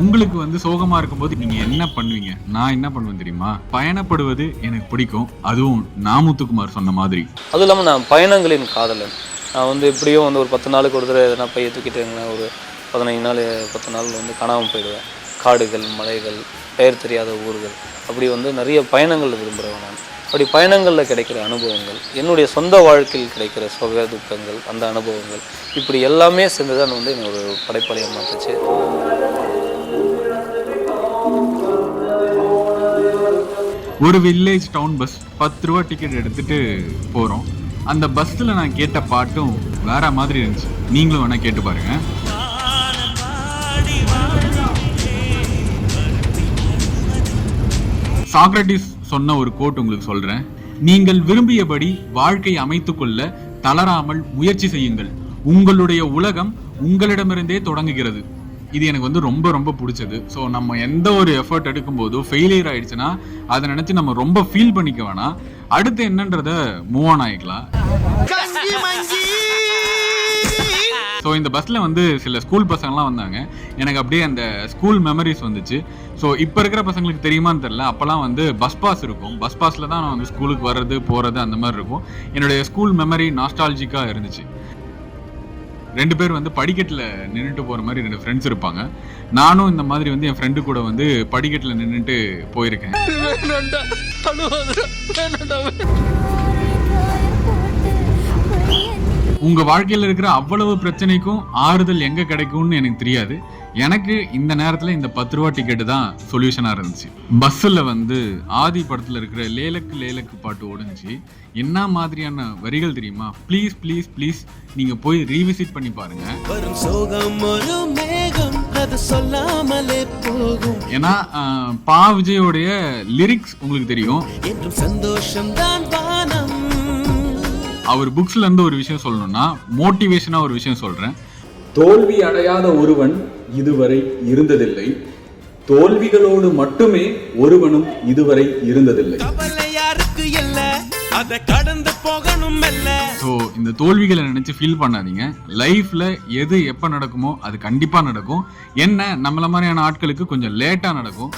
உங்களுக்கு வந்து சோகமா இருக்கும்போது நீங்க என்ன பண்ணுவீங்க? நான் என்ன பண்ணுவேன் தெரியுமா? பயணப்படுவது எனக்கு பிடிக்கும். அதுவும் நாமுத்துக்குமார் சொன்ன மாதிரி. அதுவும் இல்லாமல் நான் பயணங்களின் காதலன். நான் வந்து எப்படியும் வந்து ஒரு 10 நாளுக்கு ஒரு தடவை எதனா பைய தூக்கிட்டு ஒரு 15 நாள் 10 நாள் வந்து காணாமல் போயிடுவேன். காடுகள், மலைகள், பெயர் தெரியாத ஊர்கள், அப்படி வந்து நிறைய பயணங்கள் விரும்புகிறேன் நான். அப்படி பயணங்களில் கிடைக்கிற அனுபவங்கள், என்னுடைய சொந்த வாழ்க்கையில் கிடைக்கிற சுக துக்கங்கள், அந்த அனுபவங்கள், இப்படி எல்லாமே சேர்ந்து தான் வந்து என்னை ஒரு படைப்பாளியாக மாற்றுச்சு. ஒரு வில்லேஜ் டவுன் பஸ் 10 ரூபா டிக்கெட் எடுத்துட்டு போறோம். அந்த பஸ்ல நான் கேட்ட பாட்டும் வேற மாதிரி இருந்துச்சு. நீங்களும் வேணா கேட்டு பாருங்க. சாக்ரட்டிஸ் சொன்ன ஒரு கோட் உங்களுக்கு சொல்றேன். நீங்கள் விரும்பியபடி வாழ்க்கை அமைத்துக் கொள்ள தளராமல் முயற்சி செய்யுங்கள். உங்களுடைய உலகம் உங்களிடமிருந்தே தொடங்குகிறது. இது எனக்கு வந்து ரொம்ப ரொம்ப பிடிச்சது. ஸோ நம்ம எந்த ஒரு எஃபர்ட் எடுக்கும் போதும் ஃபெயிலியர் ஆயிடுச்சுன்னா அதை நினைச்சு நம்ம ரொம்ப ஃபீல் பண்ணிக்க வேணாம். அடுத்து என்னன்றத மூவ் ஆன் ஆயிக்கலாம். ஸோ இந்த பஸ்ஸில் வந்து சில ஸ்கூல் பசங்கள்லாம் வந்தாங்க. எனக்கு அப்படியே அந்த ஸ்கூல் மெமரிஸ் வந்துச்சு. ஸோ இப்போ இருக்கிற பசங்களுக்கு தெரியுமான்னு தெரில, அப்போல்லாம் வந்து பஸ் பாஸ் இருக்கும். பஸ் பாஸில் தான் நான் வந்து ஸ்கூலுக்கு வர்றது போகிறது அந்த மாதிரி இருக்கும். என்னுடைய ஸ்கூல் மெமரி நாஸ்டாலஜிக்காக இருந்துச்சு. 2 பேர் வந்து படிக்கட்டில் நின்றுட்டு போகிற மாதிரி 2 ஃப்ரெண்ட்ஸ் இருப்பாங்க. நானும் இந்த மாதிரி வந்து என் ஃப்ரெண்டு கூட வந்து படிக்கட்டில் நின்றுட்டு போயிருக்கேன். உங்க வாழ்க்கையில் இருக்கிற அவ்வளவு பிரச்சனைக்கும் ஆறுதல் எங்க கிடைக்கும்னு எனக்கு தெரியாது. எனக்கு இந்த நேரத்துல இந்த 10 ரூபா டிக்கெட் தான் சொல்யூஷனா இருந்துச்சு. பஸ்ஸில் வந்து ஆதி படத்துல இருக்கிற லேலக்கு லேலக்கு பாட்டு ஓடுச்சு. என்ன மாதிரியான வரிகள் தெரியுமா? ப்ளீஸ் ப்ளீஸ் ப்ளீஸ் நீங்க போய் ரீவிசிட் பண்ணி பாருங்க. ஏன்னா பா விஜயோடைய லிரிக்ஸ் உங்களுக்கு தெரியும். அவர் புக்ஸ்ல இருந்து ஒரு விஷயம் சொல்லணும்னா மோட்டிவேஷனா ஒரு விஷயம் சொல்றேன். தோல்வி அடையாத ஒருவன் இதுவரை இருந்ததில்லை. தோல்விகளோடு மட்டுமே ஒருவனும் இதுவரை இருந்ததில்லை. ஸோ இந்த தோல்விகளை நினைச்சு ஃபீல் பண்ணாதீங்க. லைஃப்ல எது எப்ப நடக்குமோ அது கண்டிப்பா நடக்கும். என்ன நம்மள மாதிரியான ஆட்களுக்கு கொஞ்சம் லேட்டா நடக்கும்.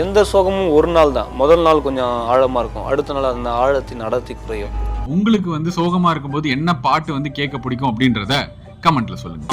எந்த சோகமும் ஒரு நாள் தான். முதல் நாள் கொஞ்சம் ஆழமா இருக்கும், அடுத்த நாள் அந்த ஆழத்தின் அடர்த்தி குறையும். உங்களுக்கு வந்து சோகமா இருக்கும்போது என்ன பாட்டு வந்து கேட்க பிடிக்கும் அப்படின்றத கமெண்ட்ல சொல்லுங்க.